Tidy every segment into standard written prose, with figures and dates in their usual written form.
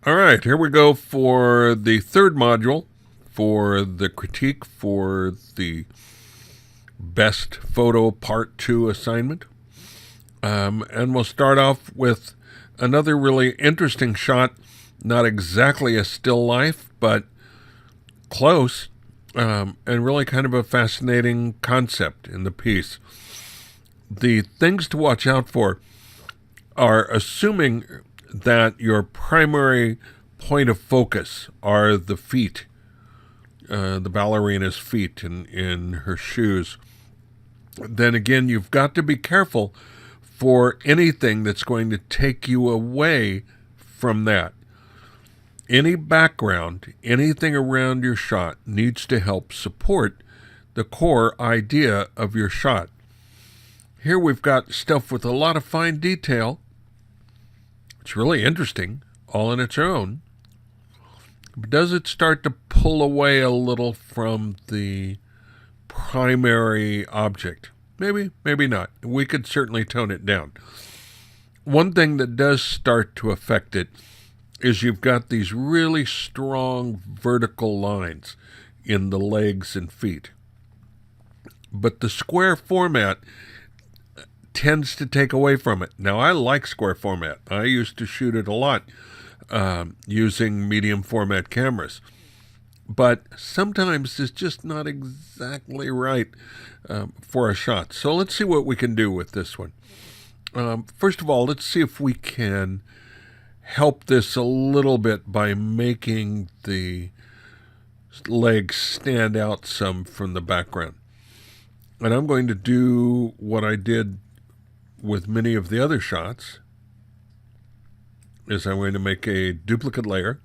All right, here we go for the third module for the critique for the best photo part 2 assignment. And we'll start off with another really interesting shot, not exactly a still life, but close, and really kind of a fascinating concept in the piece. The things to watch out for are assuming that your primary point of focus are the feet, the ballerina's feet in her shoes. Then again, you've got to be careful for anything that's going to take you away from that. Any background, anything around your shot needs to help support the core idea of your shot. Here we've got stuff with a lot of fine detail. It's really interesting, all on its own. But does it start to pull away a little from the primary object? Maybe, maybe not. We could certainly tone it down. One thing that does start to affect it is you've got these really strong vertical lines in the legs and feet. But the square format tends to take away from it. Now, I like square format. I used to shoot it a lot using medium format cameras. But sometimes it's just not exactly right for a shot. So let's see what we can do with this one. First of all, let's see if we can help this a little bit by making the legs stand out some from the background. And I'm going to do what I did with many of the other shots, is I'm going to make a duplicate layer,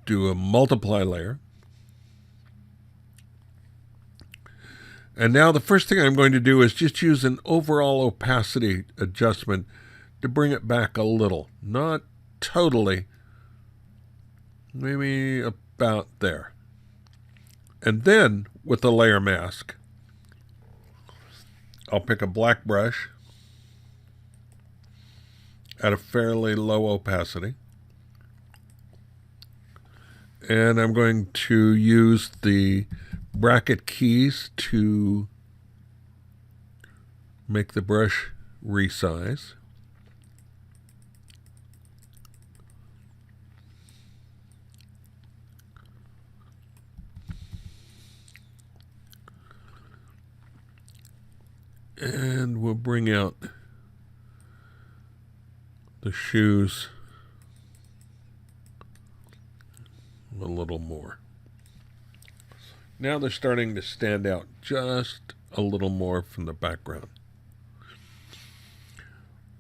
do a multiply layer, and now the first thing I'm going to do is just use an overall opacity adjustment to bring it back a little. Not totally, maybe about there. And then with the layer mask, I'll pick a black brush at a fairly low opacity. And I'm going to use the bracket keys to make the brush resize. And we'll bring out the shoes a little more. Now they're starting to stand out just a little more from the background.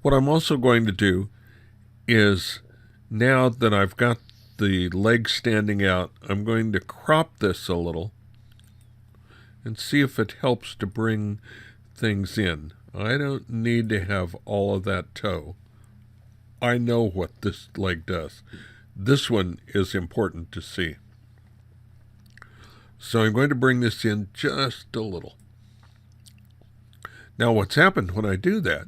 What I'm also going to do is, now that I've got the legs standing out, I'm going to crop this a little and see if it helps to bring things in. I don't need to have all of that toe. I know what this leg does. This one is important to see. So I'm going to bring this in just a little. Now what's happened when I do that,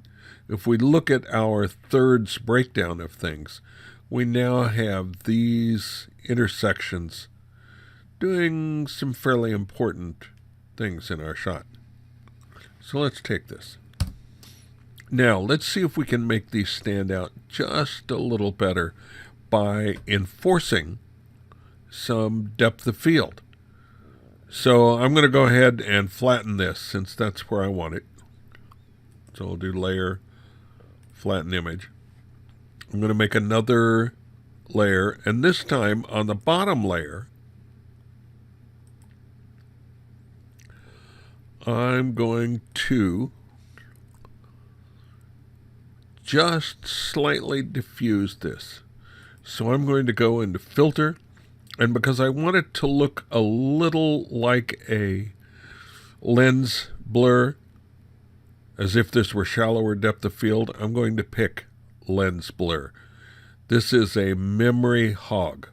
if we look at our thirds breakdown of things, we now have these intersections doing some fairly important things in our shot. So let's take this. Now let's see if we can make these stand out just a little better by enforcing some depth of field. So I'm going to go ahead and flatten this since that's where I want it. So I'll do layer, flatten image. I'm going to make another layer, and this time on the bottom layer, I'm going to just slightly diffuse this. So I'm going to go into filter, and because I want it to look a little like a lens blur, as if this were shallower depth of field, I'm going to pick lens blur. This is a memory hog,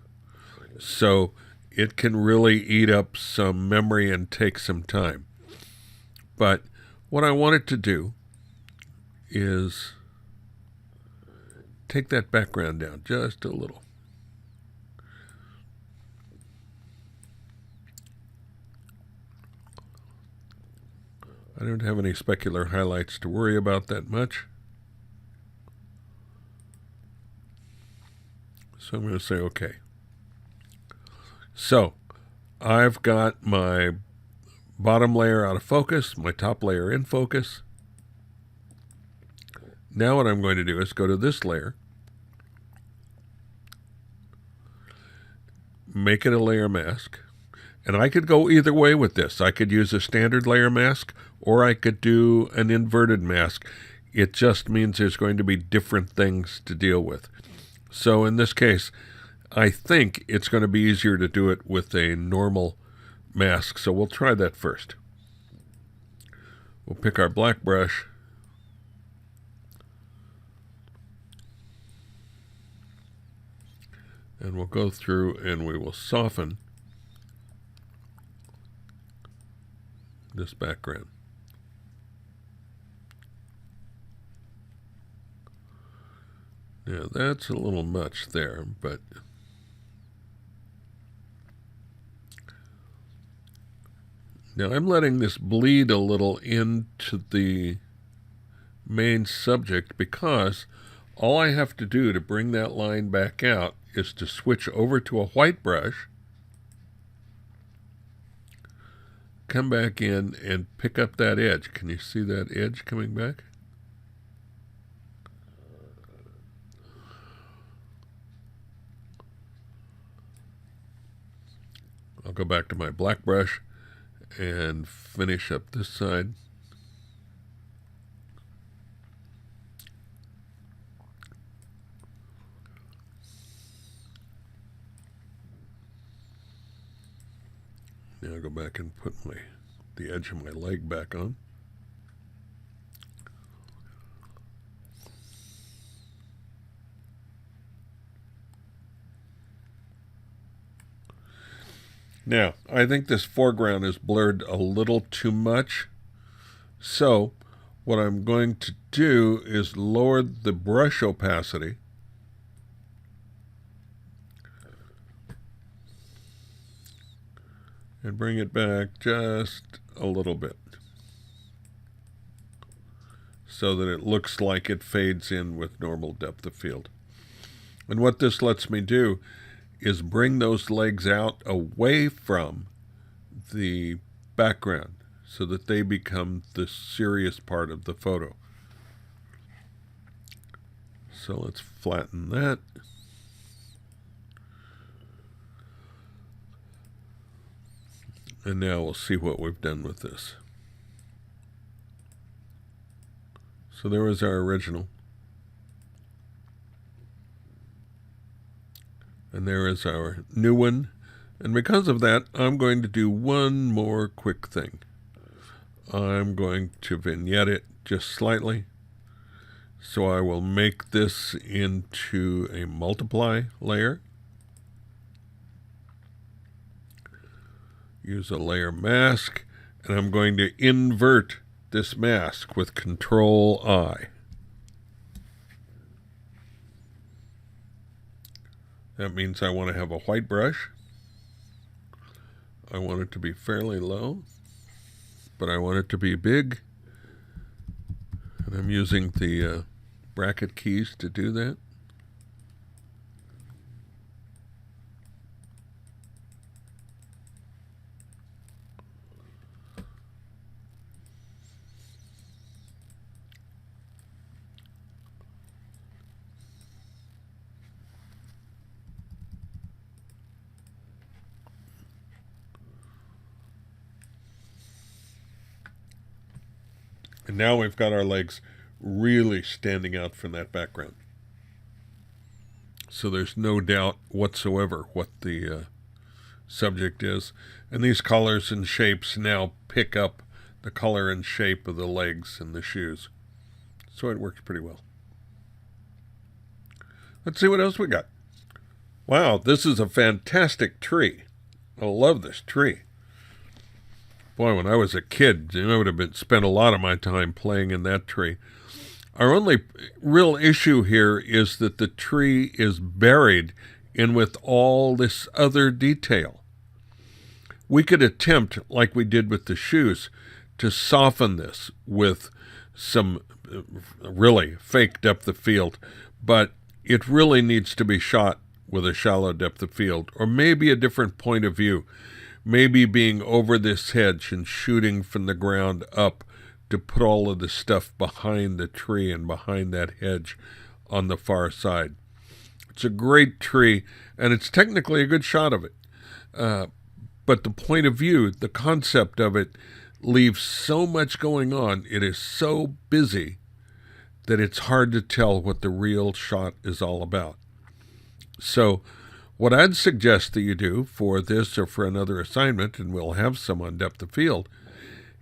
so it can really eat up some memory and take some time. But what I want it to do is take that background down just a little. I don't have any specular highlights to worry about that much. So I'm going to say okay. So I've got my bottom layer out of focus, my top layer in focus. Now what I'm going to do is go to this layer, make it a layer mask, and I could go either way with this. I could use a standard layer mask, or I could do an inverted mask. It just means there's going to be different things to deal with. So in this case, I think it's going to be easier to do it with a normal mask. So we'll try that first. We'll pick our black brush. And we'll go through and we will soften this background. Now that's a little much there, but now I'm letting this bleed a little into the main subject because all I have to do to bring that line back out is to switch over to a white brush, come back in and pick up that edge. Can you see that edge coming back? I'll go back to my black brush and finish up this side. Now I'll go back and put the edge of my leg back on. Now, I think this foreground is blurred a little too much. So, what I'm going to do is lower the brush opacity. And bring it back just a little bit so that it looks like it fades in with normal depth of field. And what this lets me do is bring those legs out away from the background so that they become the serious part of the photo. So let's flatten that. And now we'll see what we've done with this. So there was our original. And there is our new one. And because of that, I'm going to do one more quick thing. I'm going to vignette it just slightly. So I will make this into a multiply layer. Use a layer mask, and I'm going to invert this mask with Control I. That means I want to have a white brush. I want it to be fairly low, but I want it to be big. And I'm using the bracket keys to do that. And now we've got our legs really standing out from that background. So there's no doubt whatsoever what the subject is. And these colors and shapes now pick up the color and shape of the legs and the shoes. So it works pretty well. Let's see what else we got. Wow, this is a fantastic tree. I love this tree. Boy, when I was a kid, I would have spent a lot of my time playing in that tree. Our only real issue here is that the tree is buried in with all this other detail. We could attempt, like we did with the shoes, to soften this with some really fake depth of field, but it really needs to be shot with a shallow depth of field, or maybe a different point of view, maybe being over this hedge and shooting from the ground up to put all of the stuff behind the tree and behind that hedge on the far side. It's a great tree, and it's technically a good shot of it. But the point of view, the concept of it, leaves so much going on. It is so busy that it's hard to tell what the real shot is all about. So what I'd suggest that you do for this or for another assignment, and we'll have some on depth of field,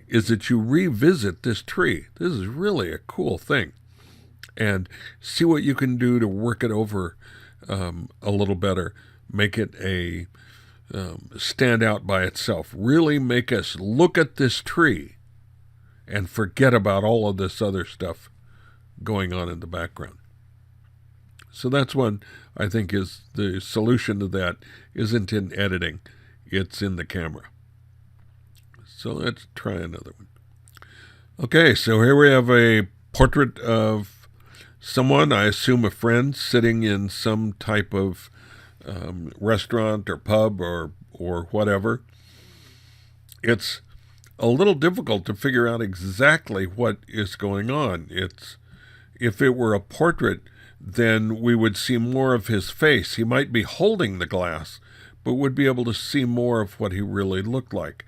is that you revisit this tree. This is really a cool thing. And see what you can do to work it over a little better. Make it a stand out by itself. Really make us look at this tree and forget about all of this other stuff going on in the background. So that's one I think is the solution to that isn't in editing, it's in the camera. So let's try another one. Okay, so here we have a portrait of someone, I assume a friend, sitting in some type of restaurant or pub or whatever. It's a little difficult to figure out exactly what is going on. If it were a portrait, then we would see more of his face. He might be holding the glass, but would be able to see more of what he really looked like.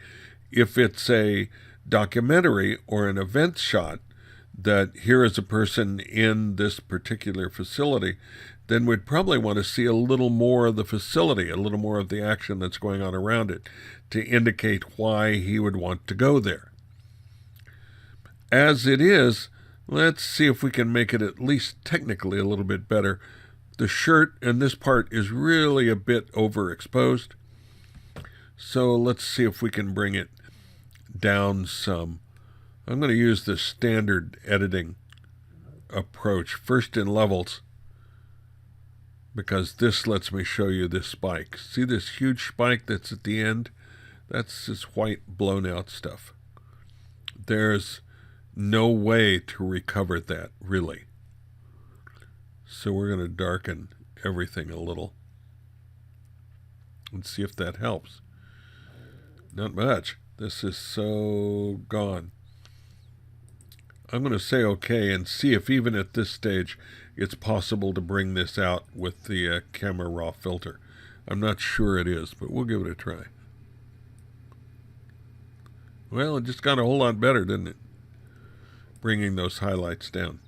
If it's a documentary or an event shot, that here is a person in this particular facility, then we'd probably want to see a little more of the facility, a little more of the action that's going on around it to indicate why he would want to go there. As it is, let's see if we can make it at least technically a little bit better. The shirt and this part is really a bit overexposed. So let's see if we can bring it down some. I'm going to use the standard editing approach, first in levels, because this lets me show you this spike. See this huge spike that's at the end? That's this white blown out stuff. There's no way to recover that, really. So we're going to darken everything a little and see if that helps. Not much. This is so gone. I'm going to say okay and see if even at this stage it's possible to bring this out with the camera raw filter. I'm not sure it is, but we'll give it a try. Well, it just got a whole lot better, didn't it? Bringing those highlights down.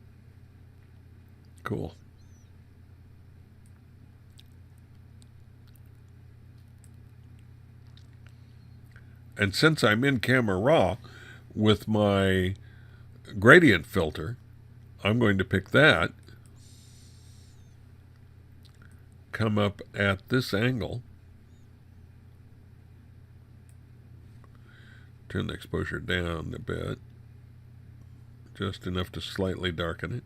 Cool. And since I'm in camera raw with my gradient filter, I'm going to pick that, come up at this angle, turn the exposure down a bit, just enough to slightly darken it.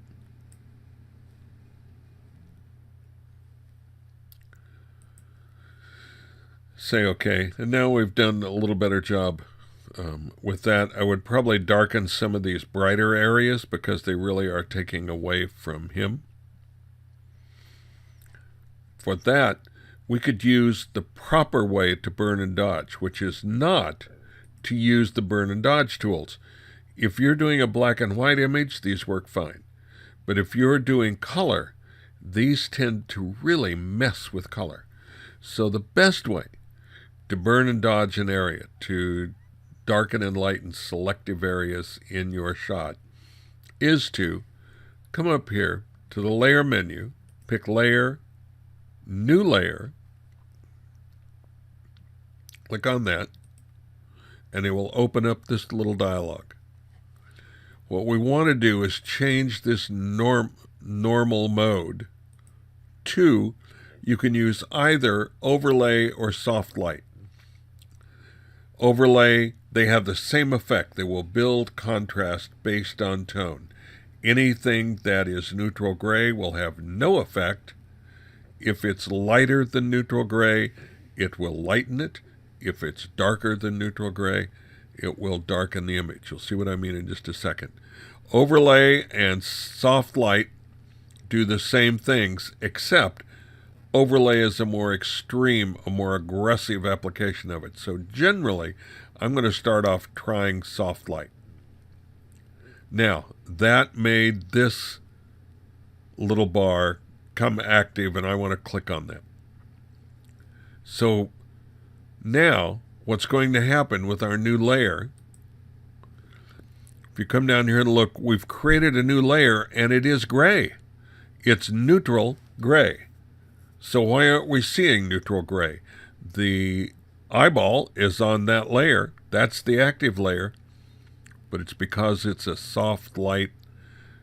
Say okay, and now we've done a little better job with that. I would probably darken some of these brighter areas because they really are taking away from him. For that, we could use the proper way to burn and dodge, which is not to use the burn and dodge tools. If you're doing a black and white image, these work fine. But if you're doing color, these tend to really mess with color. So the best way to burn and dodge an area, to darken and lighten selective areas in your shot, is to come up here to the layer menu, pick layer, new layer, click on that, and it will open up this little dialog. What we want to do is change this normal mode to, you can use either overlay or soft light. Overlay, they have the same effect. They will build contrast based on tone. Anything that is neutral gray will have no effect. If it's lighter than neutral gray, it will lighten it. If it's darker than neutral gray, it will darken the image. You'll see what I mean in just a second. Overlay and soft light do the same things, except overlay is a more extreme, a more aggressive application of it. So generally, I'm going to start off trying soft light. Now, that made this little bar come active, and I want to click on that. So now, what's going to happen with our new layer, if you come down here and look, we've created a new layer, and it is gray. It's neutral gray. So why aren't we seeing neutral gray? The eyeball is on that layer. That's the active layer. But it's because it's a soft light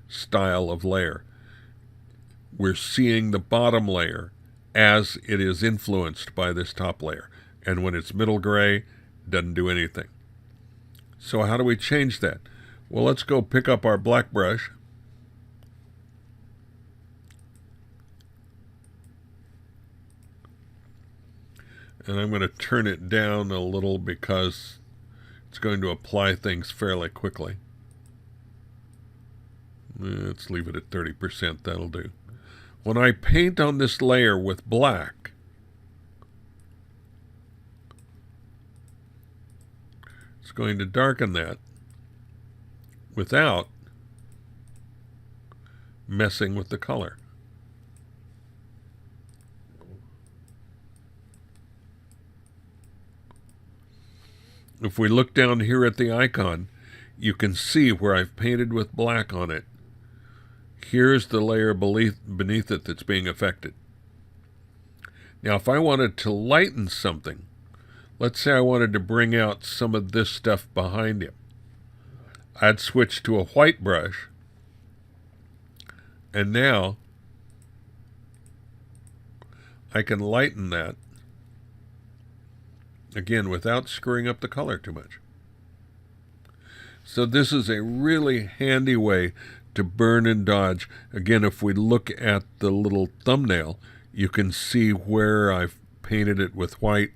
style of layer. We're seeing the bottom layer as it is influenced by this top layer. And when it's middle gray, it doesn't do anything. So how do we change that? Well, let's go pick up our black brush. And I'm going to turn it down a little because it's going to apply things fairly quickly. Let's leave it at 30%. That'll do. When I paint on this layer with black, it's going to darken that without messing with the color. If we look down here at the icon, you can see where I've painted with black on it. Here's the layer beneath it that's being affected. Now, if I wanted to lighten something, let's say I wanted to bring out some of this stuff behind him, I'd switch to a white brush, and now I can lighten that, again, without screwing up the color too much. So this is a really handy way to burn and dodge. Again, if we look at the little thumbnail, you can see where I've painted it with white,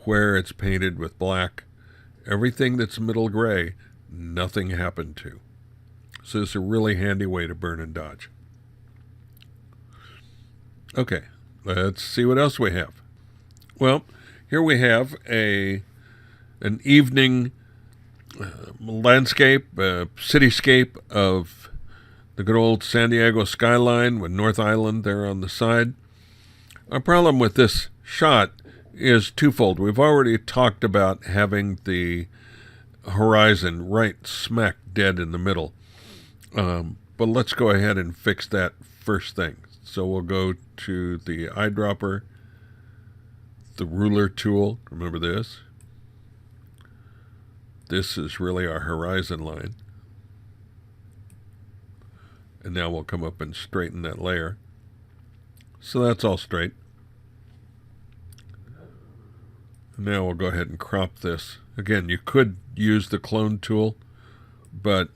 where it's painted with black. Everything that's middle gray, nothing happened to. So it's a really handy way to burn and dodge. Okay, let's see what else we have. Well, here we have an evening landscape, cityscape of the good old San Diego skyline with North Island there on the side. Our problem with this shot is twofold. We've already talked about having the horizon right smack dead in the middle. But let's go ahead and fix that first thing. So we'll go to the eyedropper, the ruler tool. Remember this? This is really our horizon line. And now we'll come up and straighten that layer. So that's all straight. Now we'll go ahead and crop this. Again, you could use the clone tool, but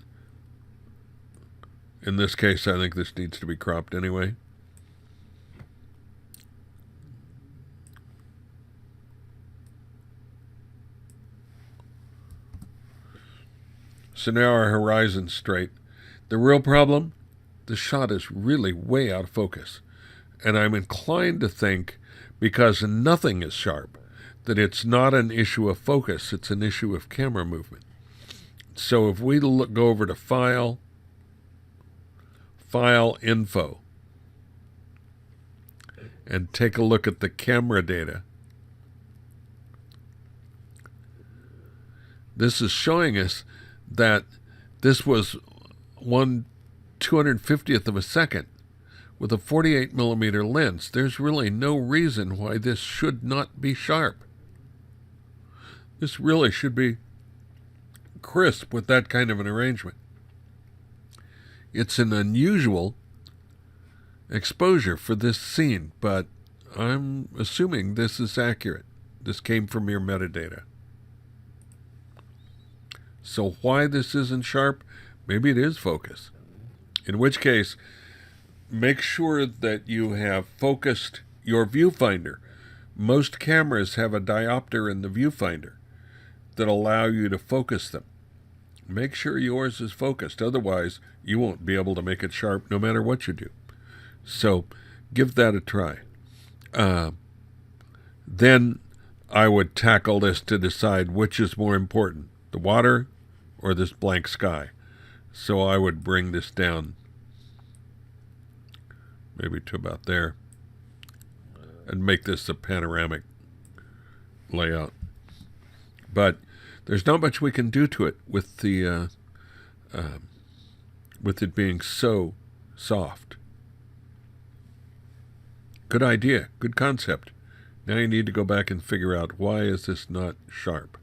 in this case, I think this needs to be cropped anyway. So now our horizon's straight. The real problem, the shot is really way out of focus. And I'm inclined to think, because nothing is sharp, that it's not an issue of focus, it's an issue of camera movement. So if we go over to File, File Info, and take a look at the camera data, this is showing us that this was 1/250th of a second with a 48 millimeter lens. There's really no reason why this should not be sharp. This really should be crisp with that kind of an arrangement. It's an unusual exposure for this scene, but I'm assuming this is accurate. This came from your metadata. So why this isn't sharp? Maybe it is focus. In which case, make sure that you have focused your viewfinder. Most cameras have a diopter in the viewfinder that allow you to focus them. Make sure yours is focused. Otherwise, you won't be able to make it sharp no matter what you do. So give that a try. Then I would tackle this to decide which is more important, the water or this blank sky. So I would bring this down maybe to about there and make this a panoramic layout. But there's not much we can do to it with the with it being so soft. Good idea, good concept. Now you need to go back and figure out, why is this not sharp?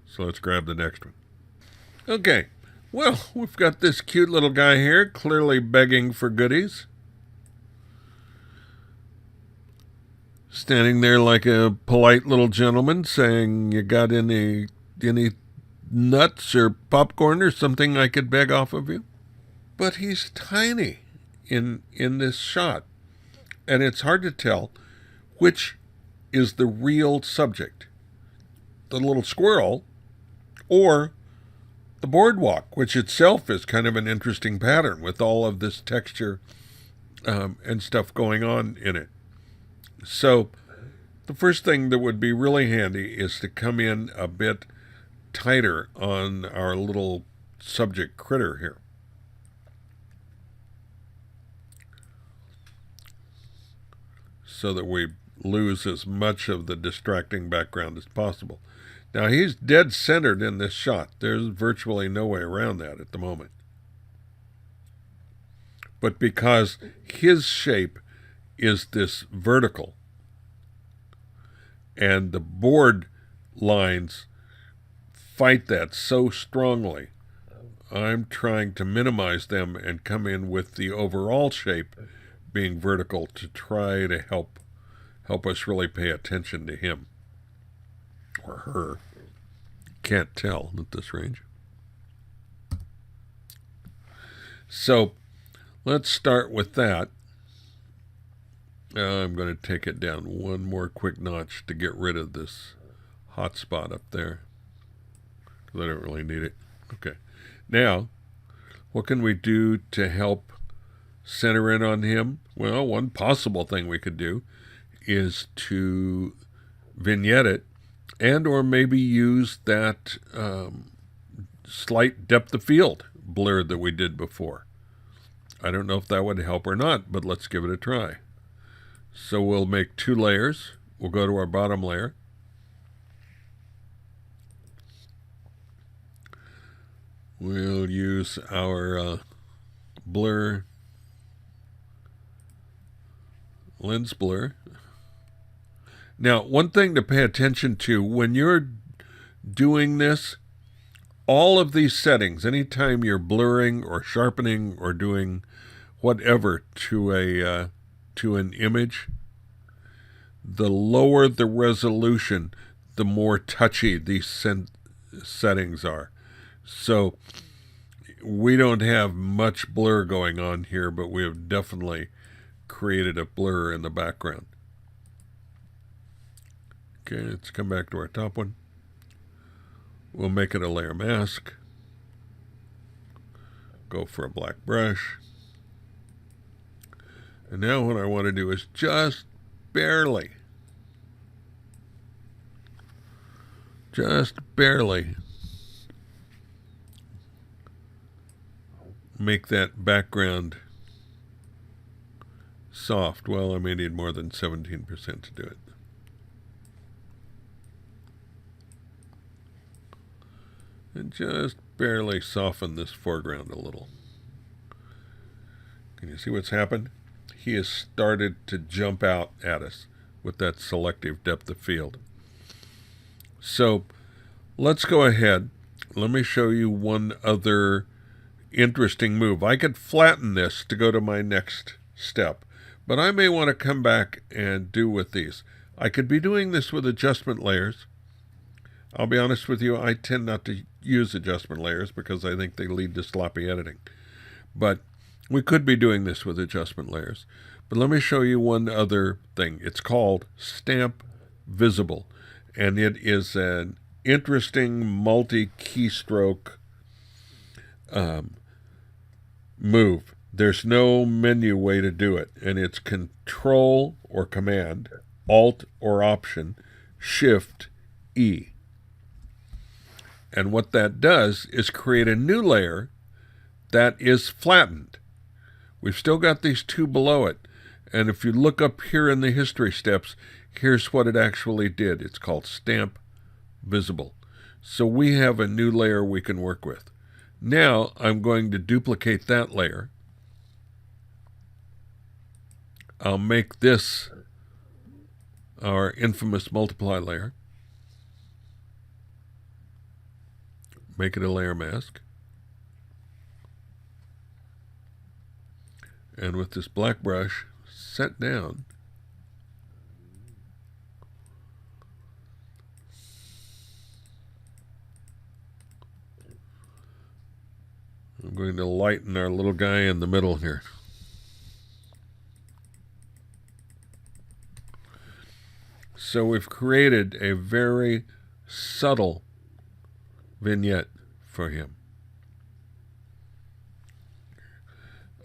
So let's grab the next one. Okay, well, we've got this cute little guy here, clearly begging for goodies. Standing there like a polite little gentleman saying, you got any nuts or popcorn or something I could beg off of you? But he's tiny in this shot, and it's hard to tell which is the real subject, the little squirrel or the boardwalk, which itself is kind of an interesting pattern with all of this texture and stuff going on in it. So the first thing that would be really handy is to come in a bit tighter on our little subject critter here. So that we lose as much of the distracting background as possible. Now he's dead centered in this shot. There's virtually no way around that at the moment. But because his shape is this vertical, and the board lines fight that so strongly, I'm trying to minimize them and come in with the overall shape being vertical to try to help us really pay attention to him or her. Can't tell at this range. So let's start with that. I'm going to take it down one more quick notch to get rid of this hot spot up there, because I don't really need it. Okay. Now, what can we do to help center in on him? Well, one possible thing we could do is to vignette it, and or maybe use that slight depth of field blur that we did before. I don't know if that would help or not, but let's give it a try. So we'll make 2 layers. We'll go to our bottom layer. We'll use our blur, lens blur. Now, one thing to pay attention to when you're doing this, all of these settings, anytime you're blurring or sharpening or doing whatever to an image, the lower the resolution, the more touchy these settings are. So we don't have much blur going on here, but we have definitely created a blur in the background. Okay, let's come back to our top one. We'll make it a layer mask. Go for a black brush. And now what I want to do is just barely make that background soft. Well, I may need more than 17% to do it. And just barely soften this foreground a little. Can you see what's happened? He has started to jump out at us with that selective depth of field. So let's go ahead. Let me show you one other interesting move. I could flatten this to go to my next step, but I may want to come back and do with these. I could be doing this with adjustment layers. I'll be honest with you, I tend not to use adjustment layers because I think they lead to sloppy editing. But we could be doing this with adjustment layers. But let me show you one other thing. It's called Stamp Visible, and it is an interesting multi-keystroke move. There's no menu way to do it, and it's Control or Command, Alt or Option, Shift E. And what that does is create a new layer that is flattened. We've still got these two below it. And if you look up here in the history steps, here's what it actually did. It's called Stamp Visible. So we have a new layer we can work with. Now I'm going to duplicate that layer. I'll make this our infamous multiply layer. Make it a layer mask. And with this black brush set down, I'm going to lighten our little guy in the middle here. So we've created a very subtle vignette for him.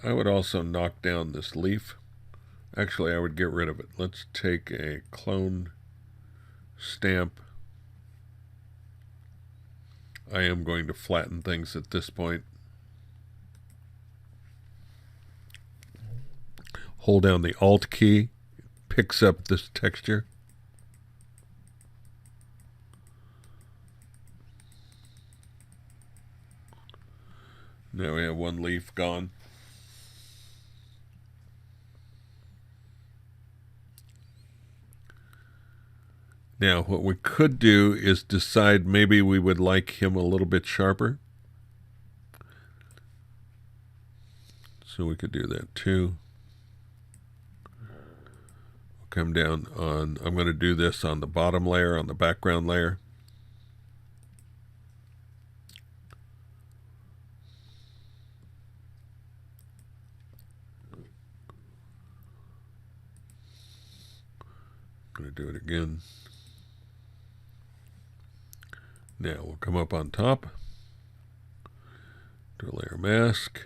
I would also knock down this leaf. Actually, I would get rid of it. Let's take a clone stamp. I am going to flatten things at this point. Hold down the Alt key, picks up this texture. Now we have one leaf gone. Now what we could do is decide maybe we would like him a little bit sharper. So we could do that too. Come down on, I'm going to do this on the bottom layer, on the background layer. I'm going to do it again. Now we'll come up on top, do a layer mask.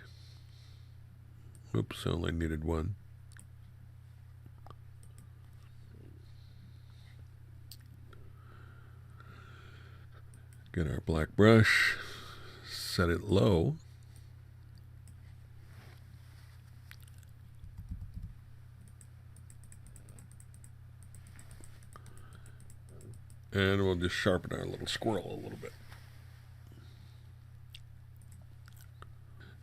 Oops, I only needed one. Get our black brush, set it low. And we'll just sharpen our little squirrel a little bit.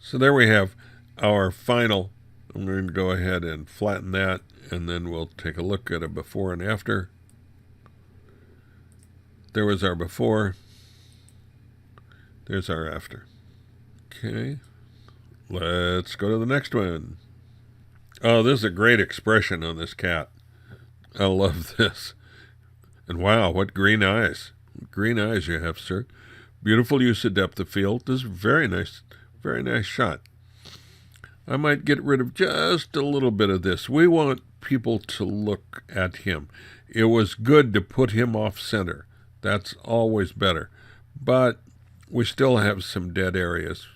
So there we have our final. I'm going to go ahead and flatten that, and then we'll take a look at a before and after. There was our before. There's our after. Okay. Let's go to the next one. Oh, this is a great expression on this cat. I love this. And wow, what green eyes. Green eyes you have, sir. Beautiful use of depth of field. This is very nice shot. I might get rid of just a little bit of this. We want people to look at him. It was good to put him off center. That's always better. But we still have some dead areas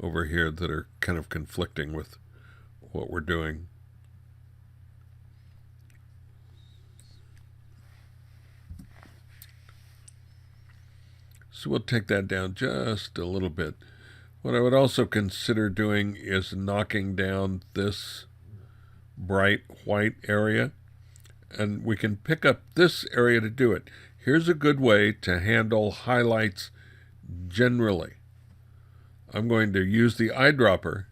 over here that are kind of conflicting with what we're doing. So we'll take that down just a little bit. What I would also consider doing is knocking down this bright white area, and we can pick up this area to do it. Here's a good way to handle highlights generally. I'm going to use the eyedropper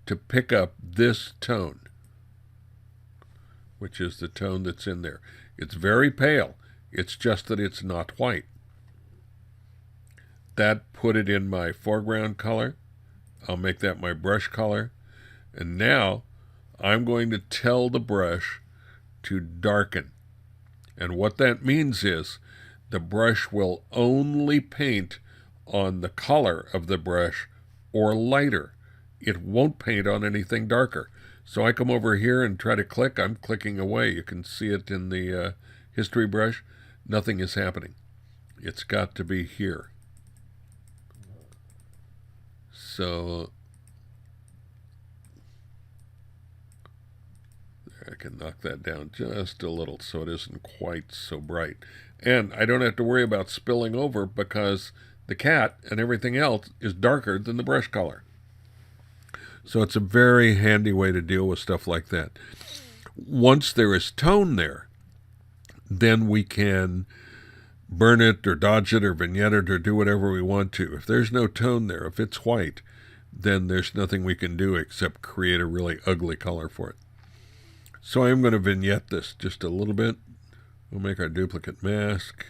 to pick up this tone, which is the tone that's in there. It's very pale. It's just that it's not white. That put it in my foreground color. I'll make that my brush color. And now I'm going to tell the brush to darken. And what that means is the brush will only paint on the color of the brush or lighter. it won't paint on anything darker. So I come over here and try to click. I'm clicking away. You can see it in the history brush. Nothing is happening. It's got to be here. So I can knock that down just a little so it isn't quite so bright. And I don't have to worry about spilling over because the cat and everything else is darker than the brush color. So it's a very handy way to deal with stuff like that. Once there is tone there, then we can burn it or dodge it or vignette it or do whatever we want to. If there's no tone there, if it's white, then there's nothing we can do except create a really ugly color for it. So I'm going to vignette this just a little bit. We'll make our duplicate mask,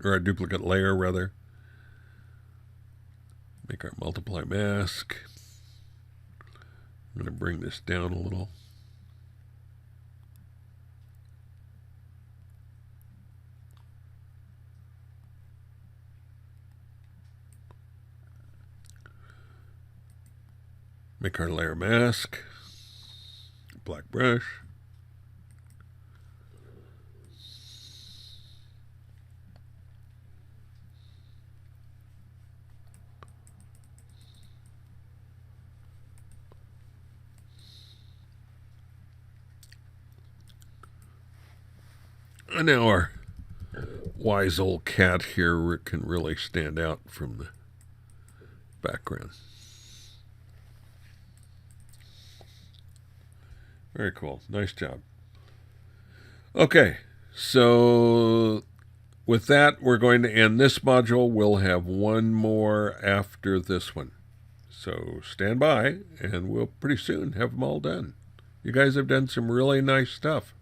or our duplicate layer rather. Make our multiply mask. I'm going to bring this down a little. Make our layer mask. Black brush. And now our wise old cat here can really stand out from the background. Very cool. Nice job. Okay, so with that, we're going to end this module. We'll have one more after this one. So stand by, and we'll pretty soon have them all done. You guys have done some really nice stuff.